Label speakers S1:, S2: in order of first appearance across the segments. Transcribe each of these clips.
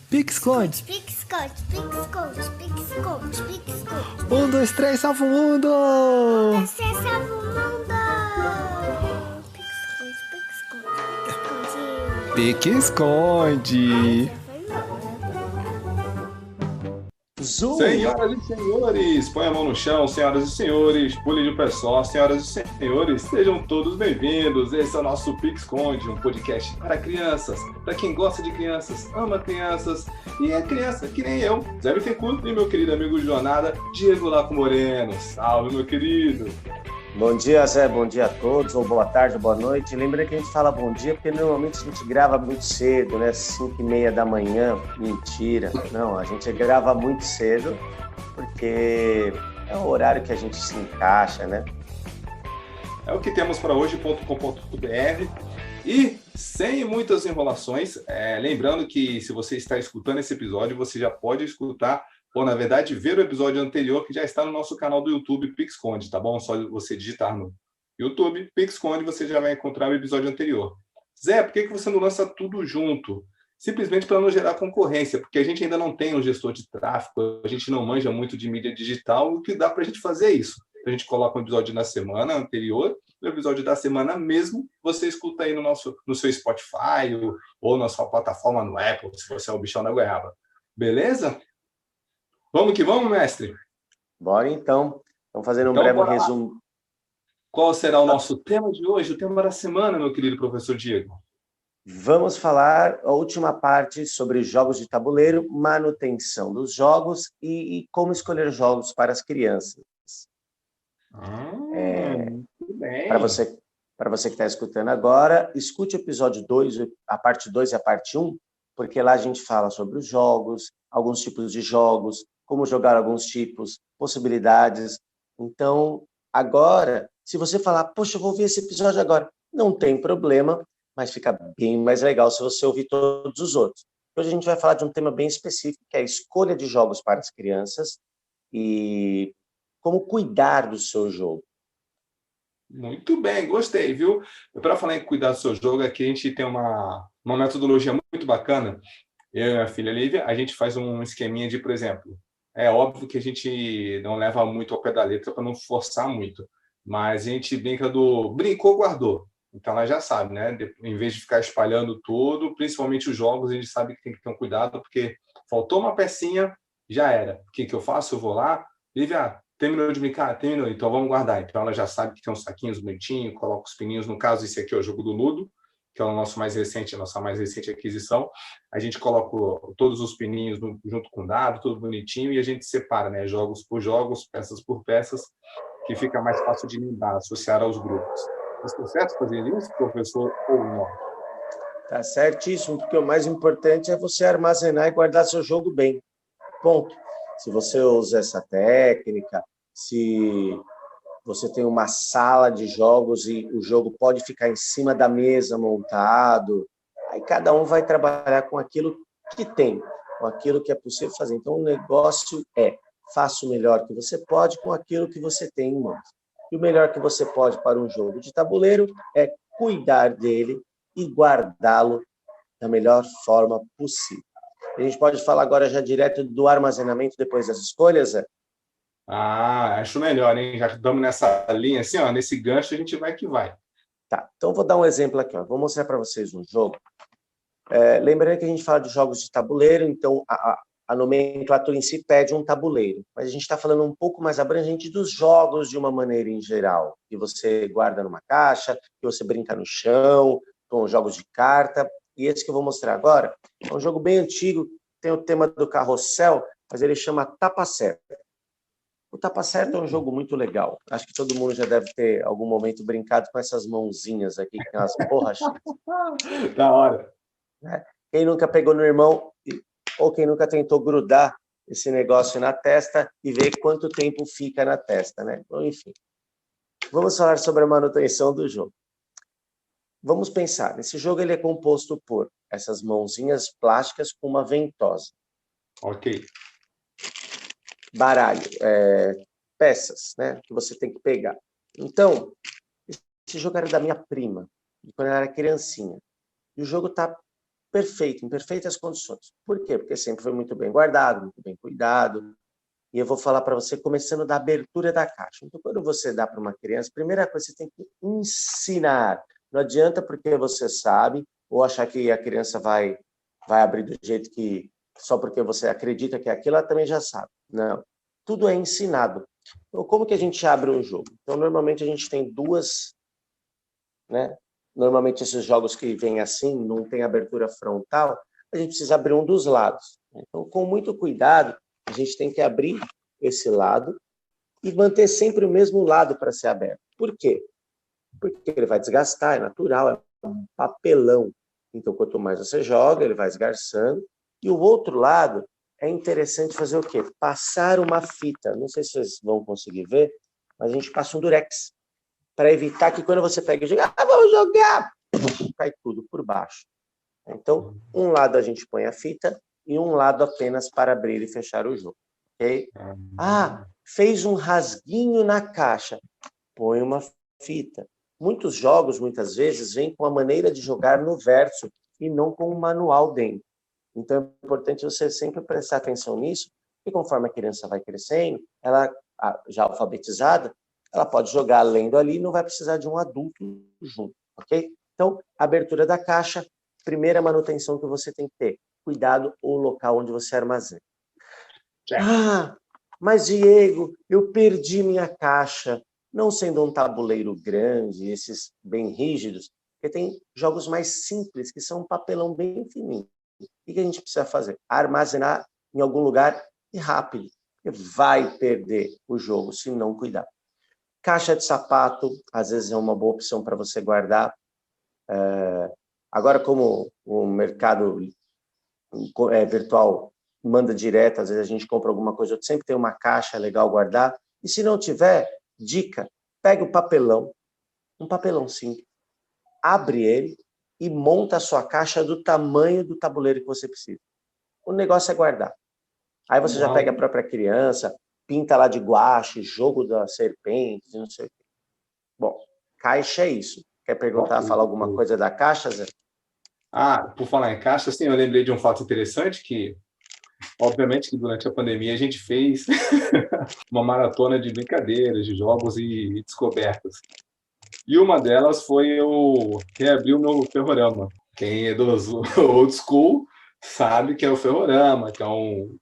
S1: Pique-esconde.
S2: Pique-esconde, pique-esconde, pique-esconde, pique-esconde.
S1: 1, 2, 3, salva o mundo!
S2: Você salva o mundo! Pique-esconde, pique-esconde, pique-esconde.
S1: Pique-esconde.
S2: Essa foi boa.
S3: Zoom!
S4: Senhoras e senhores, põe a mão no chão, senhoras e senhores, pule de pé só, senhoras e senhores, sejam todos bem-vindos. Esse é o nosso Pique-Esconde, um podcast para crianças, para quem gosta de crianças, ama crianças e é criança que nem eu, Zé Bittencourt e meu querido amigo de jornada, Diego Laco Moreno. Salve, meu querido!
S3: Bom dia, Zé, bom dia a todos, ou boa tarde, ou boa noite. Lembra que a gente fala bom dia porque normalmente a gente grava muito cedo, né? 5h30 da manhã. Mentira, não, a gente grava muito cedo porque é o horário que a gente se encaixa, né?
S4: É o que temos para hoje.com.br e sem muitas enrolações, lembrando que se você está escutando esse episódio, você já pode escutar ou, na verdade, ver o episódio anterior que já está no nosso canal do YouTube, Pique-Esconde, tá bom? Só você digitar no YouTube, Pique-Esconde, você já vai encontrar o episódio anterior. Zé, por que você não lança tudo junto? Simplesmente para não gerar concorrência, porque a gente ainda não tem um gestor de tráfego, a gente não manja muito de mídia digital, o que dá para a gente fazer isso? A gente coloca um episódio na semana anterior, o episódio da semana mesmo, você escuta aí no seu Spotify ou na sua plataforma no Apple, se você é o bichão da goiaba. Beleza? Vamos que vamos, mestre?
S3: Bora então. Vamos fazer um
S4: Então,
S3: breve
S4: bora lá.
S3: resumo.
S4: Qual será o nosso tema de hoje, o tema da semana, meu querido professor Diego?
S3: Vamos falar a última parte sobre jogos de tabuleiro, manutenção dos jogos e como escolher jogos para as crianças.
S4: Muito bem.
S3: Para você que está escutando agora, escute o episódio 2, a parte 2 e a parte 1, porque lá a gente fala sobre os jogos, alguns tipos de jogos, como jogar alguns tipos, possibilidades. Então, agora, se você falar, poxa, eu vou ouvir esse episódio agora, não tem problema, mas fica bem mais legal se você ouvir todos os outros. Hoje a gente vai falar de um tema bem específico, que é a escolha de jogos para as crianças e como cuidar do seu jogo.
S4: Muito bem, gostei, viu? Para falar em cuidar do seu jogo, aqui a gente tem uma metodologia muito bacana. Eu e minha filha Lívia, a gente faz um esqueminha de, por exemplo, é óbvio que a gente não leva muito ao pé da letra para não forçar muito, mas a gente brinca do brincou, guardou. Então ela já sabe, né? Em vez de ficar espalhando tudo, principalmente os jogos, a gente sabe que tem que ter um cuidado, porque faltou uma pecinha, já era. O que eu faço? Eu vou lá, Lívia, terminou de brincar? Terminou, então vamos guardar. Então ela já sabe que tem uns saquinhos bonitinhos, coloca os pininhos. No caso, esse aqui é o jogo do Ludo, que é o nosso mais recente, a nossa mais recente aquisição. A gente coloca todos os pininhos junto com o dado, tudo bonitinho, e a gente separa, né? Jogos por jogos, peças por peças, que fica mais fácil de lembrar, associar aos grupos. Está certo fazer isso, professor, ou não?
S3: Tá certíssimo, porque o mais importante é você armazenar e guardar seu jogo bem. Ponto. Se você usa essa técnica, se você tem uma sala de jogos e o jogo pode ficar em cima da mesa montado, aí cada um vai trabalhar com aquilo que tem, com aquilo que é possível fazer. Então, o negócio é, faça o melhor que você pode com aquilo que você tem em mãos. E o melhor que você pode para um jogo de tabuleiro é cuidar dele e guardá-lo da melhor forma possível. A gente pode falar agora já direto do armazenamento depois das escolhas, Zé?
S4: Acho melhor, hein? Já estamos nessa linha, assim, ó, nesse gancho a gente vai que vai.
S3: Tá, então vou dar um exemplo aqui. Ó. Vou mostrar para vocês um jogo. Lembrando que a gente fala de jogos de tabuleiro, então a nomenclatura em si pede um tabuleiro, mas a gente está falando um pouco mais abrangente dos jogos de uma maneira em geral, que você guarda numa caixa, que você brinca no chão, com jogos de carta. E esse que eu vou mostrar agora é um jogo bem antigo, tem o tema do carrossel, mas ele chama Tapa Certo. O Tapa Certo é um jogo muito legal. Acho que todo mundo já deve ter, algum momento, brincado com essas mãozinhas aqui, que tem umas borrachinhas.
S4: Da hora.
S3: Quem nunca pegou no irmão, ou quem nunca tentou grudar esse negócio na testa e ver quanto tempo fica na testa, né? Então, enfim. Vamos falar sobre a manutenção do jogo. Vamos pensar, esse jogo ele é composto por essas mãozinhas plásticas com uma ventosa.
S4: Ok.
S3: Baralho, peças, né, que você tem que pegar. Então, esse jogo era da minha prima, quando ela era criancinha. E o jogo está perfeito, em perfeitas condições. Por quê? Porque sempre foi muito bem guardado, muito bem cuidado. E eu vou falar para você, começando da abertura da caixa. Então, quando você dá para uma criança, a primeira coisa, você tem que ensinar. Não adianta porque você sabe, ou achar que a criança vai abrir do jeito que, só porque você acredita que é aquilo, ela também já sabe. Não. Tudo é ensinado. Então, como que a gente abre um jogo? Então, normalmente a gente tem duas, né? Normalmente esses jogos que vêm assim, não tem abertura frontal, a gente precisa abrir um dos lados. Então, com muito cuidado, a gente tem que abrir esse lado e manter sempre o mesmo lado para ser aberto. Por quê? Porque ele vai desgastar, é natural, é um papelão. Então, quanto mais você joga, ele vai esgarçando. E o outro lado, é interessante fazer o quê? Passar uma fita. Não sei se vocês vão conseguir ver, mas a gente passa um durex para evitar que quando você pega e diga, vamos jogar, cai tudo por baixo. Então, um lado a gente põe a fita e um lado apenas para abrir e fechar o jogo. Ok? Fez um rasguinho na caixa, põe uma fita. Muitos jogos, muitas vezes, vêm com a maneira de jogar no verso e não com o manual dentro. Então, é importante você sempre prestar atenção nisso, e conforme a criança vai crescendo, ela, já alfabetizada, ela pode jogar lendo ali e não vai precisar de um adulto junto, ok? Então, abertura da caixa, primeira manutenção que você tem que ter. Cuidado o local onde você armazena. Mas Diego, eu perdi minha caixa. Não sendo um tabuleiro grande, esses bem rígidos, porque tem jogos mais simples, que são um papelão bem fininho. O que a gente precisa fazer? Armazenar em algum lugar e rápido. Porque vai perder o jogo se não cuidar. Caixa de sapato, às vezes é uma boa opção para você guardar. Agora, como o mercado virtual manda direto, às vezes a gente compra alguma coisa, sempre tem uma caixa legal guardar. E se não tiver, dica, pega o papelão, um papelão simples, abre ele e monta a sua caixa do tamanho do tabuleiro que você precisa. O negócio é guardar. Aí você já pega a própria criança, pinta lá de guache, jogo das serpentes, não sei o quê. Bom, caixa é isso. Quer perguntar, falar alguma coisa da caixa, Zé?
S4: Por falar em caixa, sim, eu lembrei de um fato interessante que, obviamente, que durante a pandemia a gente fez uma maratona de brincadeiras, de jogos e descobertas. E uma delas foi eu reabrir o meu Ferrorama. Quem é dos old school sabe que é o Ferrorama, que é um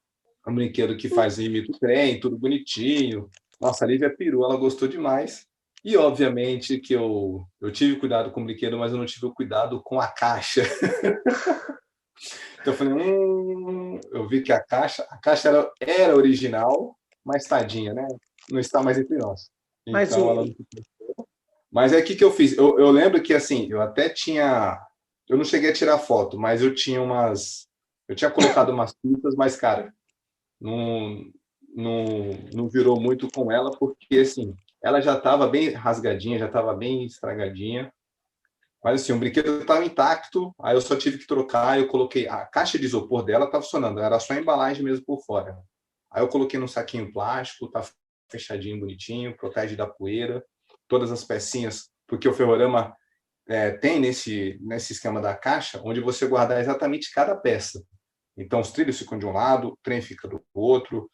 S4: brinquedo que faz imita o trem, tudo bonitinho. Nossa, a Lívia pirou, ela gostou demais. E, obviamente, que eu tive cuidado com o brinquedo, mas eu não tive o cuidado com a caixa. Então, eu falei, eu vi que a caixa era original, mas tadinha, né? Não está mais entre nós. Então, ela... Mas aí, o que eu fiz? Eu lembro que, assim, eu até tinha... Eu não cheguei a tirar foto, mas eu tinha colocado umas fitas, mas, cara, não virou muito com ela, porque, assim, ela já estava bem rasgadinha, já estava bem estragadinha. Mas, assim, o brinquedo estava intacto, aí eu só tive que trocar, eu coloquei... A caixa de isopor dela estava funcionando, era só a embalagem mesmo por fora. Aí eu coloquei num saquinho plástico, tá fechadinho, bonitinho, protege da poeira, todas as pecinhas, porque o Ferrorama tem nesse esquema da caixa, onde você guardar exatamente cada peça. Então, os trilhos ficam de um lado, o trem fica do outro,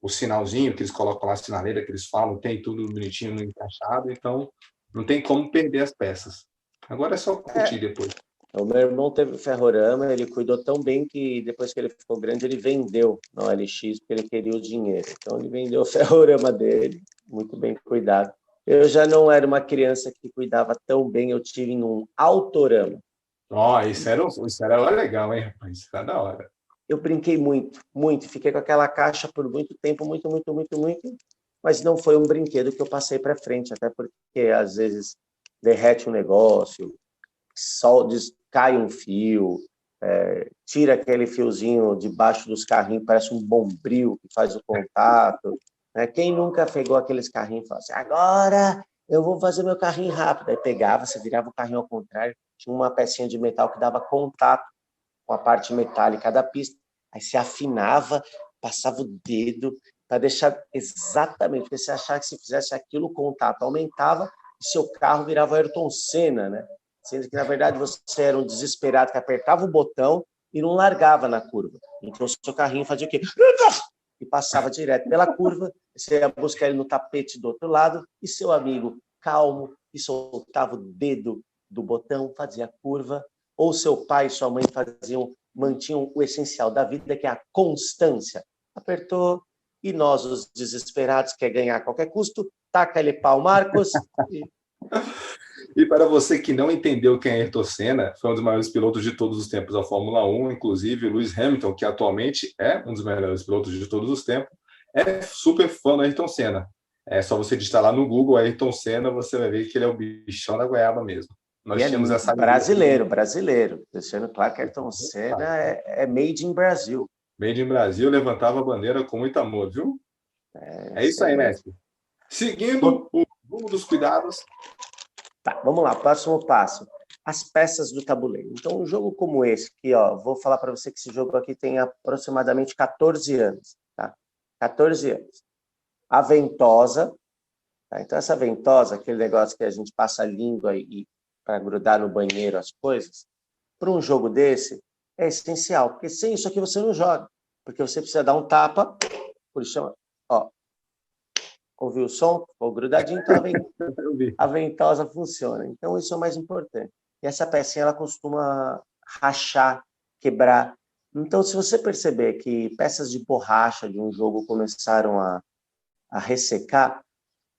S4: o sinalzinho que eles colocam lá, a sinaleira que eles falam, tem tudo bonitinho encaixado, então não tem como perder as peças. Agora é só curtir depois.
S3: O meu irmão teve Ferrorama, ele cuidou tão bem que depois que ele ficou grande, ele vendeu no LX, porque ele queria o dinheiro. Então, ele vendeu o Ferrorama dele, muito bem cuidado. Eu já não era uma criança que cuidava tão bem, eu tive um Autorama.
S4: Isso era legal, hein, rapaz? Isso era da hora.
S3: Eu brinquei muito, muito. Fiquei com aquela caixa por muito tempo, muito, mas não foi um brinquedo que eu passei para frente, até porque, às vezes, derrete um negócio, cai um fio, tira aquele fiozinho debaixo dos carrinhos, parece um bombril que faz o contato. Né? Quem nunca pegou aqueles carrinhos e falou assim, agora eu vou fazer meu carrinho rápido. Aí pegava, você virava o carrinho ao contrário, tinha uma pecinha de metal que dava contato com a parte metálica da pista. Aí você afinava, passava o dedo para deixar exatamente, porque você achava que se fizesse aquilo, o contato aumentava e seu carro virava Ayrton Senna, né? sendo que, na verdade, você era um desesperado que apertava o botão e não largava na curva. Então, o seu carrinho fazia o quê? E passava direto pela curva, você ia buscar ele no tapete do outro lado, e seu amigo, calmo, e soltava o dedo do botão, fazia a curva, ou seu pai e sua mãe mantinham o essencial da vida, que é a constância. Apertou, e nós, os desesperados, quer ganhar a qualquer custo, taca-lhe pau, Marcos.
S4: E para você que não entendeu quem é Ayrton Senna, foi um dos maiores pilotos de todos os tempos da Fórmula 1, inclusive Lewis Hamilton, que atualmente é um dos melhores pilotos de todos os tempos, é super fã do Ayrton Senna. É só você digitar lá no Google Ayrton Senna, você vai ver que ele é o bichão da goiaba mesmo. Nós tínhamos essa
S3: brasileiro. Deixando claro que Ayrton Senna é made in Brasil.
S4: Made in Brasil, levantava a bandeira com muito amor, viu? É isso aí, mestre. Seguindo o rumo dos cuidados.
S3: Tá, vamos lá, próximo passo. As peças do tabuleiro. Então, um jogo como esse, que, vou falar para você que esse jogo aqui tem aproximadamente 14 anos, tá? 14 anos. A ventosa, tá? Então essa ventosa, aquele negócio que a gente passa a língua para grudar no banheiro as coisas, para um jogo desse, é essencial, porque sem isso aqui você não joga, porque você precisa dar um tapa, por isso, ouviu o som? Ficou grudadinho, então a ventosa funciona. Então, isso é o mais importante. E essa pecinha, ela costuma rachar, quebrar. Então, se você perceber que peças de borracha de um jogo começaram a ressecar,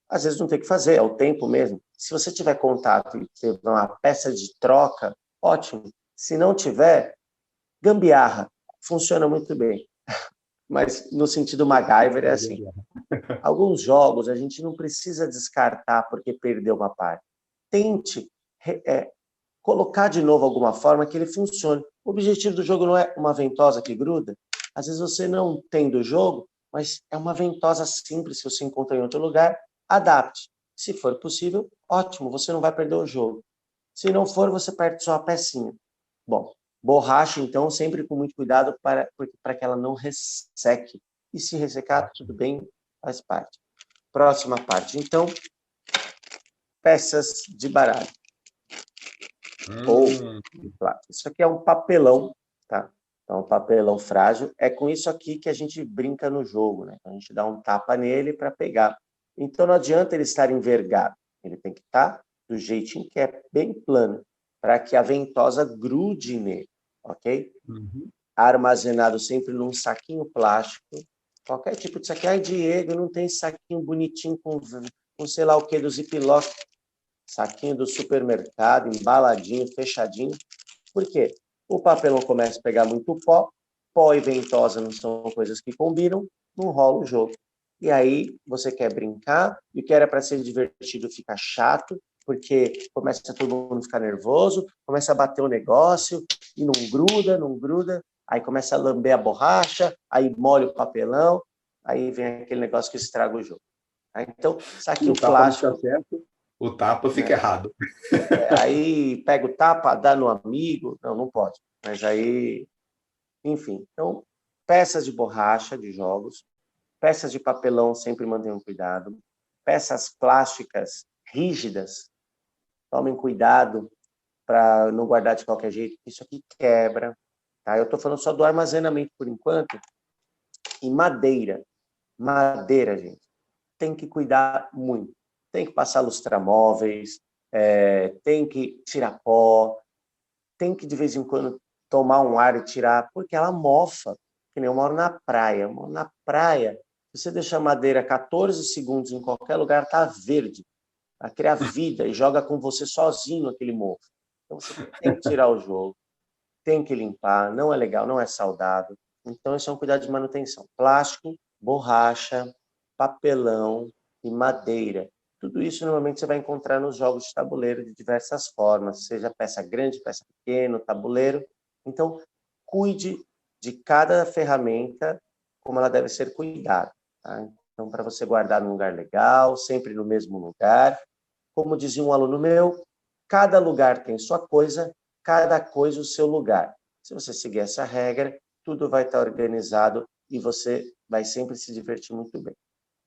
S3: às vezes não tem o que fazer, é o tempo mesmo. Se você tiver contato e tiver uma peça de troca, ótimo. Se não tiver, gambiarra. Funciona muito bem. Mas no sentido MacGyver é assim. Alguns jogos a gente não precisa descartar porque perdeu uma parte. Tente colocar de novo alguma forma que ele funcione. O objetivo do jogo não é uma ventosa que gruda. Às vezes você não tem do jogo, mas é uma ventosa simples que você encontra em outro lugar. Adapte. Se for possível, ótimo, você não vai perder o jogo. Se não for, você perde só a pecinha. Bom, borracha, então, sempre com muito cuidado para que ela não resseque. E se ressecar, tudo bem, faz parte. Próxima parte, então, peças de baralho. Ou, isso aqui é um papelão, tá? É um papelão frágil. É com isso aqui que a gente brinca no jogo, né? A gente dá um tapa nele para pegar. Então, não adianta ele estar envergado. Ele tem que estar do jeitinho que é bem plano, para que a ventosa grude nele, ok? Armazenado sempre num saquinho plástico, qualquer tipo de saquinho. Ai, Diego, não tem saquinho bonitinho com sei lá o que do Ziploc. Saquinho do supermercado, embaladinho, fechadinho. Por quê? O papelão começa a pegar muito pó e ventosa não são coisas que combinam, não rola o jogo. E aí você quer brincar, e o que era para ser divertido fica chato, porque começa todo mundo a ficar nervoso, começa a bater o negócio, e não gruda, aí começa a lamber a borracha, aí molha o papelão, aí vem aquele negócio que estraga o jogo. Então, saquinho plástico...
S4: O tapa fica errado.
S3: Aí pega o tapa, dá no amigo, não pode. Mas aí, enfim. Então, peças de borracha de jogos, peças de papelão, sempre mantenham cuidado, peças plásticas rígidas, tomem cuidado para não guardar de qualquer jeito, isso aqui quebra. Tá? Eu estou falando só do armazenamento por enquanto. E madeira, gente, tem que cuidar muito. Tem que passar lustramóveis, tem que tirar pó, tem que, de vez em quando, tomar um ar e tirar, porque ela mofa, que nem eu moro na praia. Eu moro na praia, se você deixar a madeira 14 segundos em qualquer lugar, está verde, vai criar vida e joga com você sozinho aquele mofo. Então, você tem que tirar o jogo, tem que limpar, não é legal, não é saudável. Então, esse é um cuidado de manutenção. Plástico, borracha, papelão e madeira. Tudo isso, normalmente, você vai encontrar nos jogos de tabuleiro de diversas formas, seja peça grande, peça pequena, tabuleiro. Então, cuide de cada ferramenta como ela deve ser cuidada. Tá? Então, para você guardar num lugar legal, sempre no mesmo lugar. Como dizia um aluno meu, cada lugar tem sua coisa, cada coisa o seu lugar. Se você seguir essa regra, tudo vai estar organizado e você vai sempre se divertir muito bem.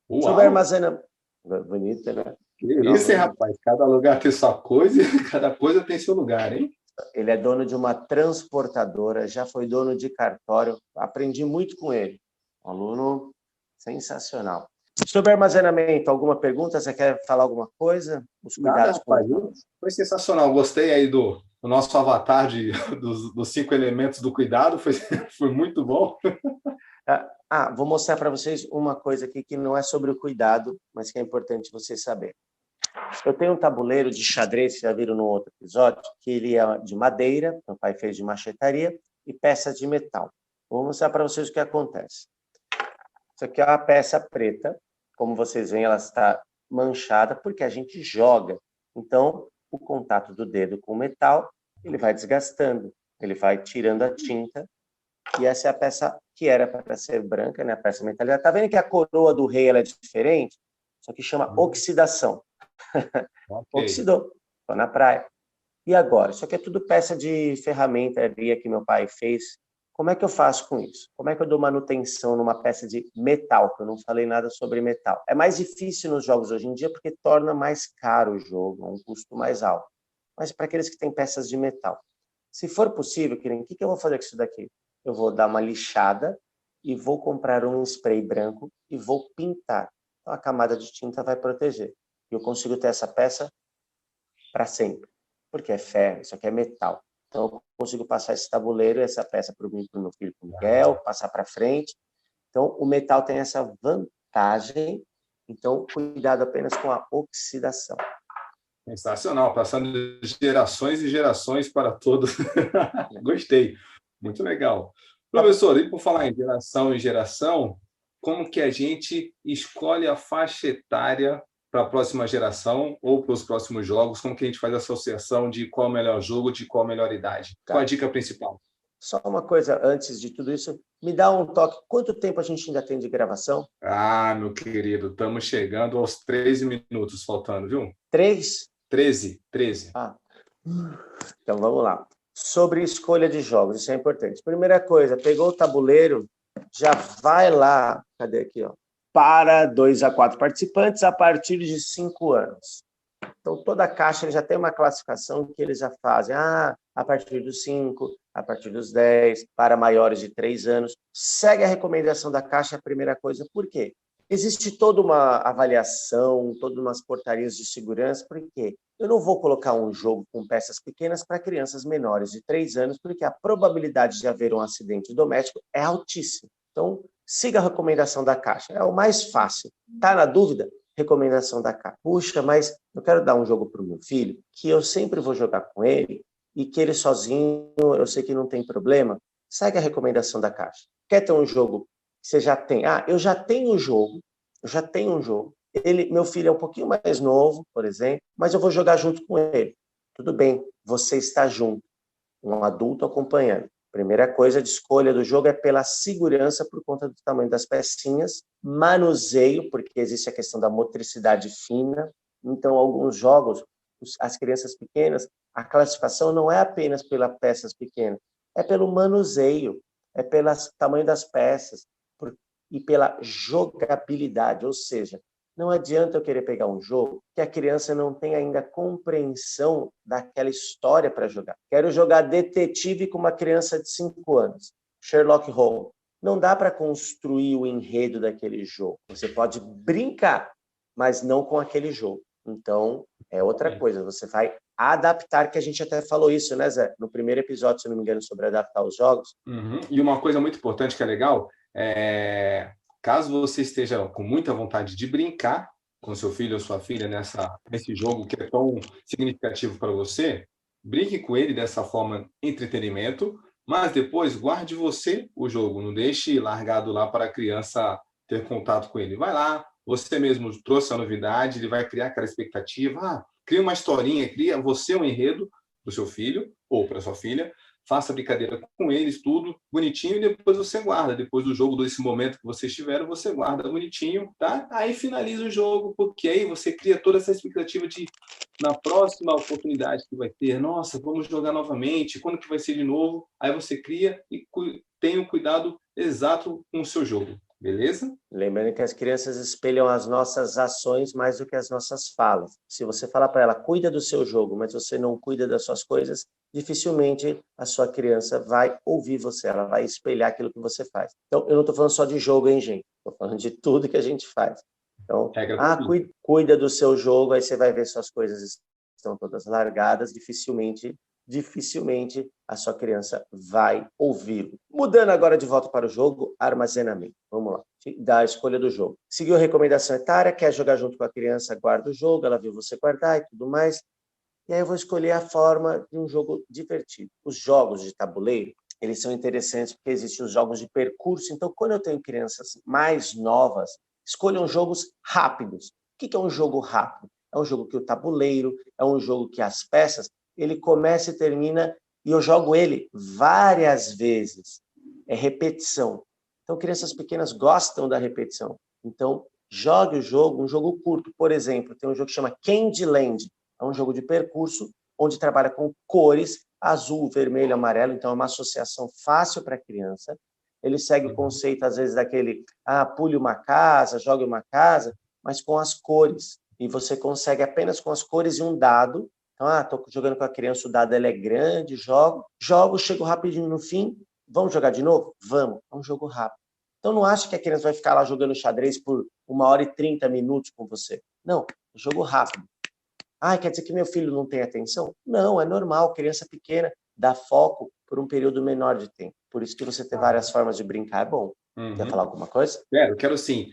S4: Uau.
S3: Sobre armazenamento... Bonito, né?
S4: Que isso, hein, rapaz? Cada lugar tem sua coisa e cada coisa tem seu lugar, hein?
S3: Ele é dono de uma transportadora, já foi dono de cartório. Aprendi muito com ele. Um aluno sensacional. Sobre armazenamento, alguma pergunta? Você quer falar alguma coisa? Os
S4: Nada,
S3: cuidados
S4: rapaz.
S3: com...
S4: Foi sensacional. Gostei aí do nosso avatar dos 5 elementos do cuidado. Foi muito bom.
S3: Vou mostrar para vocês uma coisa aqui que não é sobre o cuidado, mas que é importante vocês saberem. Eu tenho um tabuleiro de xadrez, vocês já viram no outro episódio, que ele é de madeira, meu pai fez de machetaria, e peças de metal. Vou mostrar para vocês o que acontece. Isso aqui é uma peça preta, como vocês veem, ela está manchada, porque a gente joga. Então, o contato do dedo com o metal, ele vai desgastando, ele vai tirando a tinta, e essa é a peça que era para ser branca, né? A peça metalizada. Está vendo que a coroa do rei ela é diferente? Isso aqui chama oxidação.
S4: Okay.
S3: Oxidou, estou na praia. E agora? Isso aqui é tudo peça de ferramentaria que meu pai fez. Como é que eu faço com isso? Como é que eu dou manutenção numa peça de metal? Que eu não falei nada sobre metal. É mais difícil nos jogos hoje em dia porque torna mais caro o jogo, um custo mais alto. Mas para aqueles que têm peças de metal, se for possível, o que eu vou fazer com isso daqui? Eu vou dar uma lixada e vou comprar um spray branco e vou pintar. Então a camada de tinta vai proteger. E eu consigo ter essa peça para sempre, porque é ferro, isso aqui é metal. Então, eu consigo passar esse tabuleiro, essa peça para o meu filho, para o Miguel, passar para frente. Então, o metal tem essa vantagem. Então, cuidado apenas com a oxidação.
S4: Sensacional, passando de gerações e gerações para todos. Gostei, muito legal. Professor, e por falar em geração e geração, como que a gente escolhe a faixa etária para a próxima geração ou para os próximos jogos? Como que a gente faz a associação de qual é o melhor jogo, de qual a melhor idade? Qual a dica principal?
S3: Só uma coisa, antes de tudo isso, me dá um toque. Quanto tempo a gente ainda tem de gravação?
S4: Meu querido, estamos chegando aos 13 minutos faltando, viu?
S3: 3?
S4: 13.
S3: Então, vamos lá. Sobre escolha de jogos, isso é importante. Primeira coisa, pegou o tabuleiro, já vai lá, cadê aqui, ó? Para 2 a 4 participantes a partir de 5 anos. Então, toda a caixa já tem uma classificação que eles já fazem. A partir dos 5, a partir dos 10, para maiores de 3 anos. Segue a recomendação da caixa, a primeira coisa. Por quê? Existe toda uma avaliação, todas umas portarias de segurança. Por quê? Eu não vou colocar um jogo com peças pequenas para crianças menores de 3 anos, porque a probabilidade de haver um acidente doméstico é altíssima. Então, siga a recomendação da caixa. É o mais fácil. Está na dúvida? Recomendação da caixa. Puxa, mas eu quero dar um jogo para o meu filho, que eu sempre vou jogar com ele, e que ele sozinho, eu sei que não tem problema. Segue a recomendação da caixa. Quer ter um jogo que você já tem? Eu já tenho um jogo. Meu filho é um pouquinho mais novo, por exemplo, mas eu vou jogar junto com ele. Tudo bem, você está junto. Um adulto acompanhando. Primeira coisa de escolha do jogo é pela segurança por conta do tamanho das pecinhas, manuseio, porque existe a questão da motricidade fina. Então, alguns jogos, as crianças pequenas, a classificação não é apenas pelas peças pequenas, é pelo manuseio, é pelo tamanho das peças e pela jogabilidade, ou seja, não adianta eu querer pegar um jogo que a criança não tem ainda compreensão daquela história para jogar. Quero jogar detetive com uma criança de 5 anos, Sherlock Holmes. Não dá para construir o enredo daquele jogo. Você pode brincar, mas não com aquele jogo. Então, é outra coisa. Você vai adaptar, que a gente até falou isso, né, Zé? No primeiro episódio, se não me engano, sobre adaptar os jogos.
S4: Uhum. E uma coisa muito importante que é legal caso você esteja com muita vontade de brincar com seu filho ou sua filha nesse jogo que é tão significativo para você, brinque com ele dessa forma, entretenimento, mas depois guarde você o jogo, não deixe largado lá para a criança ter contato com ele. Vai lá, você mesmo trouxe a novidade, ele vai criar aquela expectativa, cria uma historinha, cria você um enredo para o seu filho ou para sua filha, faça brincadeira com eles, tudo bonitinho, e depois você guarda. Depois do jogo, desse momento que vocês tiveram, você guarda bonitinho, tá? Aí finaliza o jogo, porque aí você cria toda essa expectativa de, na próxima oportunidade que vai ter, nossa, vamos jogar novamente, quando que vai ser de novo? Aí você cria e tem o cuidado exato com o seu jogo. beleza?
S3: Lembrando que as crianças espelham as nossas ações mais do que as nossas falas. Se você falar para ela, cuida do seu jogo, mas você não cuida das suas coisas, dificilmente a sua criança vai ouvir você, ela vai espelhar aquilo que você faz. Então, eu não estou falando só de jogo, hein, gente? Estou falando de tudo que a gente faz. Então, cuida do seu jogo, aí você vai ver suas coisas estão todas largadas, dificilmente a sua criança vai ouvi-lo. Mudando agora de volta para o jogo, armazenamento. Vamos lá, da escolha do jogo. Seguiu a recomendação etária, quer jogar junto com a criança, guarda o jogo, ela viu você guardar e tudo mais. E aí eu vou escolher a forma de um jogo divertido. Os jogos de tabuleiro, eles são interessantes porque existem os jogos de percurso. Então, quando eu tenho crianças mais novas, escolham jogos rápidos. O que é um jogo rápido? É um jogo que o tabuleiro, é um jogo que as peças, ele começa e termina, e eu jogo ele várias vezes. É repetição. Então, crianças pequenas gostam da repetição. Então, jogue o jogo, um jogo curto. Por exemplo, tem um jogo que chama Candyland. É um jogo de percurso, onde trabalha com cores, azul, vermelho, amarelo. Então, é uma associação fácil para a criança. Ele segue o conceito, às vezes, daquele, pule uma casa, jogue uma casa, mas com as cores. E você consegue apenas com as cores e um dado. Então, estou jogando com a criança, o dado ele é grande, jogo, chego rapidinho no fim, vamos jogar de novo? Vamos, é um jogo rápido. Então, não acha que a criança vai ficar lá jogando xadrez por 1h30 com você. Não, é jogo rápido. Quer dizer que meu filho não tem atenção? Não, é normal, criança pequena dá foco por um período menor de tempo. Por isso que você ter várias formas de brincar é bom. Quer falar alguma coisa?
S4: Quero sim.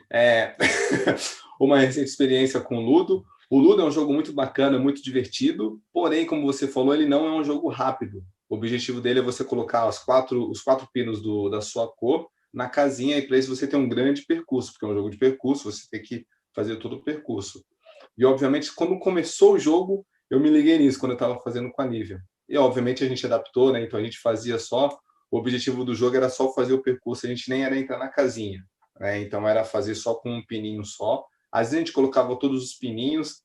S4: Uma recente experiência com o Ludo. O Ludo é um jogo muito bacana, muito divertido, porém, como você falou, ele não é um jogo rápido. O objetivo dele é você colocar os quatro pinos da sua cor na casinha, e para isso você tem um grande percurso, porque é um jogo de percurso, você tem que fazer todo o percurso. E, obviamente, quando começou o jogo, eu me liguei nisso, quando eu estava fazendo com a Nívia. E, obviamente, a gente adaptou, né? Então a gente fazia só... O objetivo do jogo era só fazer o percurso, a gente nem era entrar na casinha, né? Então era fazer só com um pininho só. Às vezes a gente colocava todos os pininhos,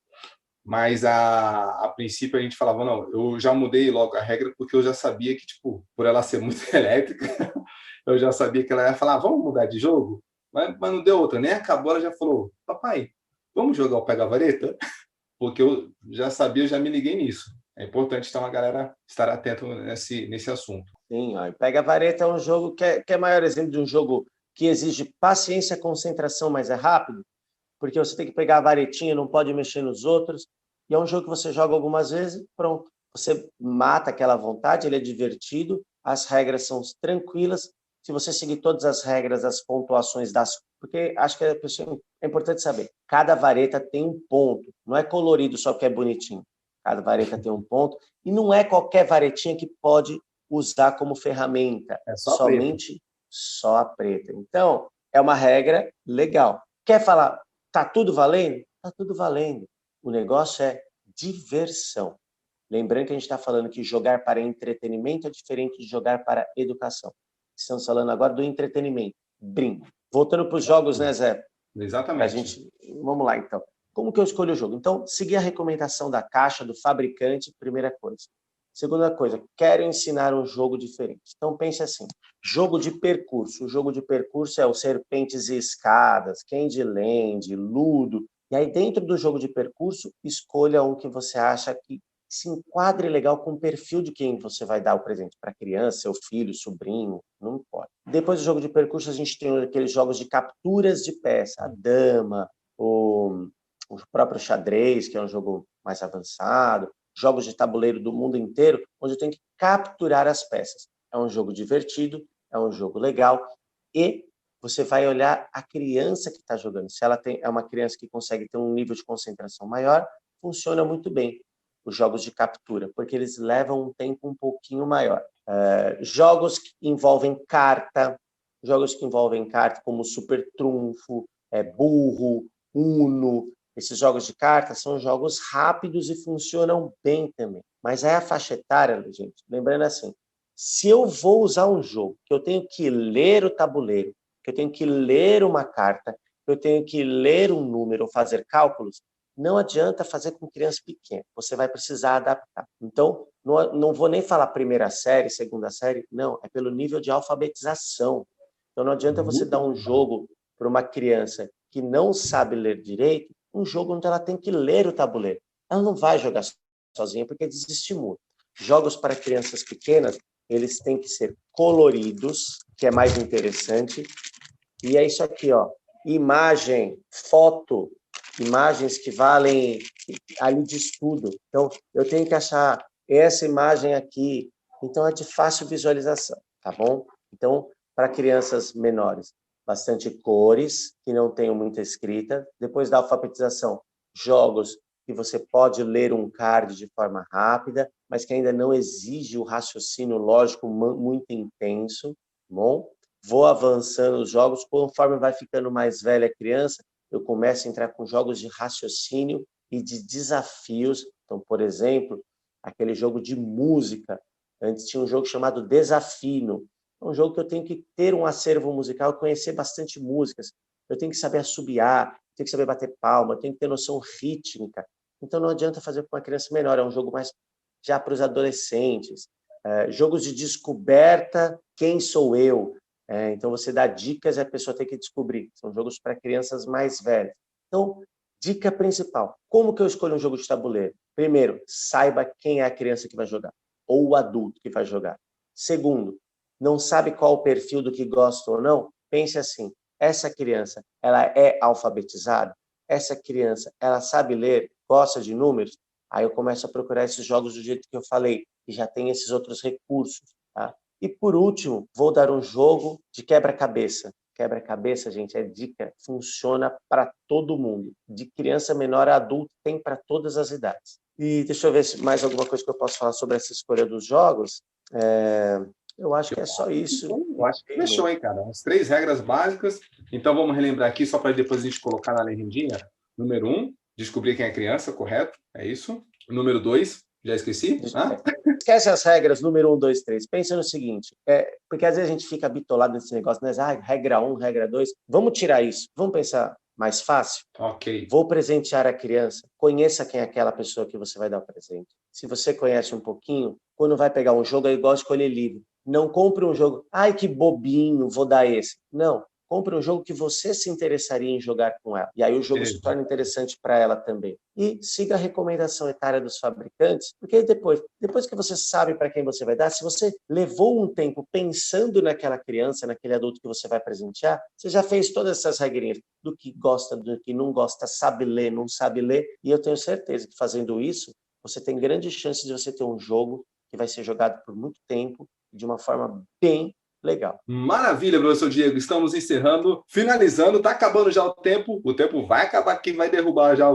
S4: mas a princípio a gente falava, não, eu já mudei logo a regra, porque eu já sabia que, tipo, por ela ser muito elétrica, eu já sabia que ela ia falar, vamos mudar de jogo? Mas não deu outra, nem acabou, ela já falou, papai, vamos jogar o pega-vareta? Porque eu já sabia, eu já me liguei nisso. É importante, então, a galera estar atento nesse assunto.
S3: Sim, ó, pega-vareta é um jogo que é maior exemplo de um jogo que exige paciência, concentração, mas é rápido, porque você tem que pegar a varetinha, não pode mexer nos outros, e é um jogo que você joga algumas vezes, pronto. Você mata aquela vontade, ele é divertido, as regras são tranquilas, se você seguir todas as regras, as pontuações porque acho que é importante saber, cada vareta tem um ponto, não é colorido só porque é bonitinho. Cada vareta tem um ponto, e não é qualquer varetinha que pode usar como ferramenta, somente só a preta. Então, é uma regra legal. Quer falar, tá tudo valendo? Tá tudo valendo. O negócio é diversão. Lembrando que a gente está falando que jogar para entretenimento é diferente de jogar para educação. Estamos falando agora do entretenimento. Brinco. Voltando para os jogos, né, Zé?
S4: Exatamente.
S3: Vamos lá, então. Como que eu escolho o jogo? Então, seguir a recomendação da caixa, do fabricante, primeira coisa. Segunda coisa, quero ensinar um jogo diferente. Então, pense assim, jogo de percurso. O jogo de percurso é o Serpentes e Escadas, Candyland, Ludo. E aí, dentro do jogo de percurso, escolha um que você acha que se enquadre legal com o perfil de quem você vai dar o presente. Para criança, seu filho, sobrinho, não importa. Depois do jogo de percurso, a gente tem aqueles jogos de capturas de peça. A dama, o próprio xadrez, que é um jogo mais avançado, jogos de tabuleiro do mundo inteiro, onde eu tenho que capturar as peças. É um jogo divertido, é um jogo legal, e você vai olhar a criança que está jogando. Se ela é uma criança que consegue ter um nível de concentração maior, funciona muito bem os jogos de captura, porque eles levam um tempo um pouquinho maior. Jogos que envolvem carta, como Super Trunfo, Burro, Uno. Esses jogos de cartas são jogos rápidos e funcionam bem também. Mas aí a faixa etária, gente, lembrando assim, se eu vou usar um jogo que eu tenho que ler o tabuleiro, que eu tenho que ler uma carta, que eu tenho que ler um número ou fazer cálculos, não adianta fazer com criança pequena. Você vai precisar adaptar. Então, não vou nem falar primeira série, segunda série, não. É pelo nível de alfabetização. Então, não adianta você dar um jogo para uma criança que não sabe ler direito um jogo onde ela tem que ler o tabuleiro. Ela não vai jogar sozinha porque desestimula. Jogos para crianças pequenas, eles têm que ser coloridos, que é mais interessante. E é isso aqui, ó. Imagem, foto, imagens que valem ali de estudo. Então, eu tenho que achar essa imagem aqui. Então, é de fácil visualização, tá bom? Então, para crianças menores, bastante cores, que não tenham muita escrita. Depois da alfabetização, jogos que você pode ler um card de forma rápida, mas que ainda não exige o raciocínio lógico muito intenso, tá bom? Vou avançando os jogos, conforme vai ficando mais velha a criança, eu começo a entrar com jogos de raciocínio e de desafios. Então, por exemplo, aquele jogo de música. Antes tinha um jogo chamado Desafino. É um jogo que eu tenho que ter um acervo musical, conhecer bastante músicas. Eu tenho que saber assobiar, tenho que saber bater palma, eu tenho que ter noção rítmica. Então, não adianta fazer com uma criança menor, é um jogo mais já para os adolescentes. Jogos de descoberta, quem sou eu? Então, você dá dicas e a pessoa tem que descobrir. São jogos para crianças mais velhas. Então, dica principal. Como que eu escolho um jogo de tabuleiro? Primeiro, saiba quem é a criança que vai jogar, ou o adulto que vai jogar. Segundo, não sabe qual o perfil do que gosta ou não? Pense assim, essa criança, ela é alfabetizada? Essa criança, ela sabe ler? Gosta de números? Aí eu começo a procurar esses jogos do jeito que eu falei, que já tem esses outros recursos, tá? E, por último, vou dar um jogo de quebra-cabeça. Quebra-cabeça, gente, é dica, funciona para todo mundo. De criança menor a adulto, tem para todas as idades. E deixa eu ver se mais alguma coisa que eu posso falar sobre essa escolha dos jogos. Eu acho que é só isso.
S4: Eu acho que fechou, hein, cara? As 3 regras básicas. Então, vamos relembrar aqui, só para depois a gente colocar na legendinha. Número 1, descobrir quem é a criança, correto? É isso. Número 2, já esqueci?
S3: Esquece as regras, número 1, 2, 3. Pensa no seguinte, porque às vezes a gente fica bitolado nesse negócio, né? Regra 1, regra 2. Vamos tirar isso. Vamos pensar mais fácil?
S4: Ok.
S3: Vou presentear a criança. Conheça quem é aquela pessoa que você vai dar o presente. Se você conhece um pouquinho, quando vai pegar um jogo, é igual escolher livro. Não compre um jogo, ai que bobinho, vou dar esse. Não, compre um jogo que você se interessaria em jogar com ela. E aí o jogo se torna interessante para ela também. E siga a recomendação etária dos fabricantes, porque depois que você sabe para quem você vai dar, se você levou um tempo pensando naquela criança, naquele adulto que você vai presentear, você já fez todas essas regrinhas do que gosta, do que não gosta, sabe ler, não sabe ler. E eu tenho certeza que fazendo isso, você tem grande chance de você ter um jogo que vai ser jogado por muito tempo, de uma forma bem legal.
S4: Maravilha, professor Diego. Estamos encerrando, finalizando, está acabando já o tempo vai acabar aqui, vai derrubar já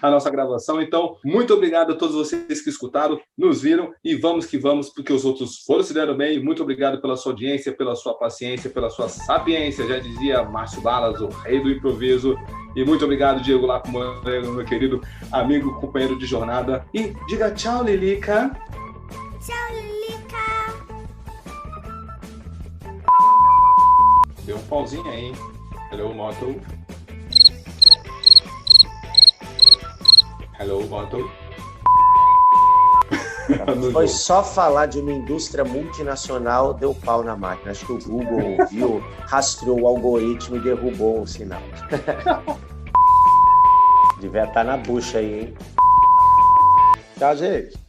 S4: a nossa gravação. Então, muito obrigado a todos vocês que escutaram, nos viram e vamos que vamos, porque os outros foram se dando bem. Muito obrigado pela sua audiência, pela sua paciência, pela sua sapiência, já dizia Márcio Balas, o rei do improviso. E muito obrigado, Diego Lapo, meu querido amigo, companheiro de jornada. E diga tchau, Lilica.
S2: Tchau, Lilica.
S4: Deu um pauzinho aí, hein? Hello, Moto. Hello, Moto.
S3: Foi só falar de uma indústria multinacional, deu pau na máquina. Acho que o Google ouviu, rastreou o algoritmo e derrubou o sinal. Devia estar na bucha aí, hein? Tchau, gente.